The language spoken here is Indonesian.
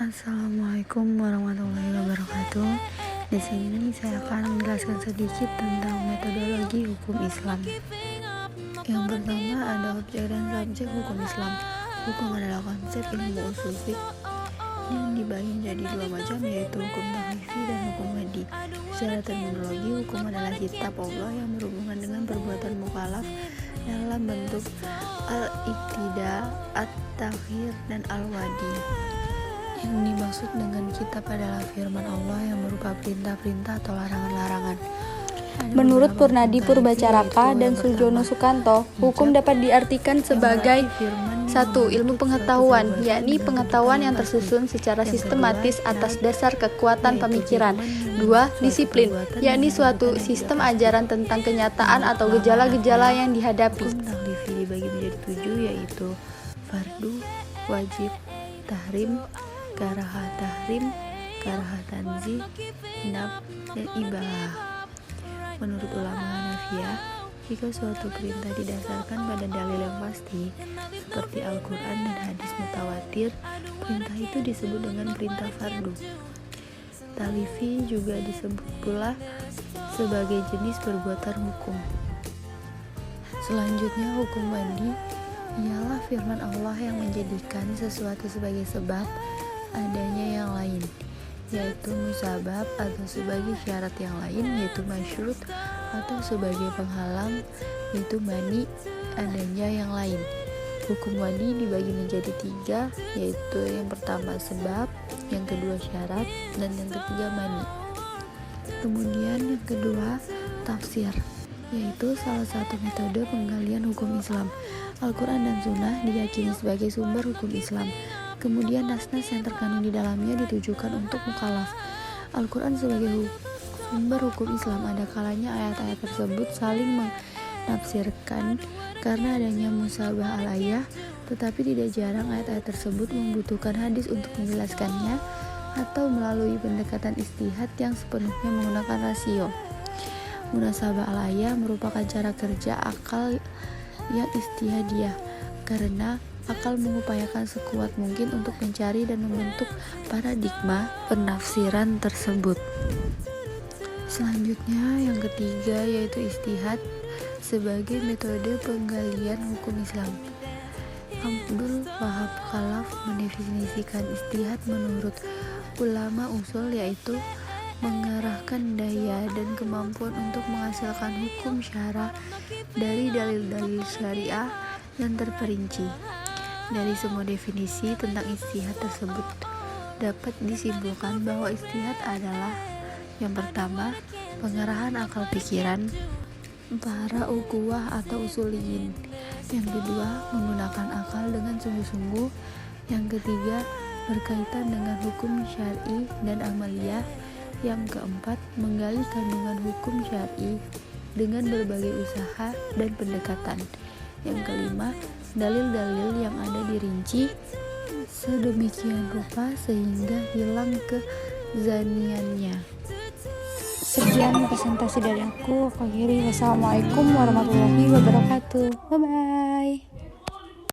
Assalamualaikum warahmatullahi wabarakatuh. Di sini saya akan menjelaskan sedikit tentang metodologi hukum Islam. Yang pertama ada objek dan subjek hukum Islam. Hukum adalah konsep ilmu usul fiqh yang dibagi menjadi dua macam, yaitu hukum taklifi dan hukum wadi. Secara terminologi, hukum adalah kitab Allah yang berhubungan dengan perbuatan mukallaf dalam bentuk al-iqtida, at-takhir, dan al-wadi. Yang dimaksud dengan kitab adalah firman Allah yang berupa perintah-perintah atau larangan-larangan. Menurut Purnadi Purbacaraka dan Sujono Sukanto, hukum dapat diartikan sebagai 1. Ilmu pengetahuan, yakni pengetahuan yang tersusun secara sistematis atas dasar kekuatan pemikiran. 2. Disiplin, yakni suatu sistem ajaran tentang kenyataan atau gejala-gejala yang dihadapi. Hukum taklifi dibagi menjadi 7, yaitu fardu, wajib, tahrim, karaha tahrim, karaha tanzih, naf, dan ibah. Menurut ulama Hanafiyah, jika suatu perintah didasarkan pada dalil yang pasti seperti Al-Quran dan hadis mutawatir, perintah itu disebut dengan perintah fardu. Taklifi juga disebut pula sebagai jenis perbuatan hukum. Selanjutnya, hukum wadi ialah firman Allah yang menjadikan sesuatu sebagai sebab adanya yang lain, yaitu musabab, atau sebagai syarat yang lain, yaitu masyrut, atau sebagai penghalang, yaitu mani, adanya yang lain. Hukum wadi dibagi menjadi 3, yaitu yang pertama sebab, yang kedua syarat, dan yang ketiga mani. Kemudian yang kedua tafsir, yaitu salah satu metode penggalian hukum Islam. Al-Quran dan Sunnah diyakini sebagai sumber hukum Islam. Kemudian nas-nas yang terkandung di dalamnya ditujukan untuk mukallaf. Al-Quran sebagai sumber hukum Islam, ada kalanya ayat-ayat tersebut saling menafsirkan karena adanya musabah al-ayah, tetapi tidak jarang ayat-ayat tersebut membutuhkan hadis untuk menjelaskannya atau melalui pendekatan ijtihad yang sepenuhnya menggunakan rasio. Munasabah al-ayah merupakan cara kerja akal yang ijtihadiyah, karena akal mengupayakan sekuat mungkin untuk mencari dan membentuk paradigma penafsiran tersebut. Selanjutnya yang ketiga yaitu ijtihad sebagai metode penggalian hukum Islam. Abdul Wahab Khalaf mendefinisikan ijtihad menurut ulama usul, yaitu mengerahkan daya dan kemampuan untuk menghasilkan hukum syara dari dalil-dalil syariah yang terperinci. Dari semua definisi tentang ijtihad tersebut dapat disimpulkan bahwa ijtihad adalah yang pertama, pengerahan akal pikiran para ukhuwah atau usuliyin. Yang kedua, menggunakan akal dengan sungguh-sungguh. Yang ketiga, berkaitan dengan hukum syar'i dan amaliyah. Yang keempat, menggali kandungan hukum syar'i dengan berbagai usaha dan pendekatan. Yang kelima, dalil-dalil yang ada dirinci sedemikian rupa sehingga hilang kezaniannya. Sekian presentasi dari aku. Akhiri, wassalamualaikum warahmatullahi wabarakatuh. Bye bye.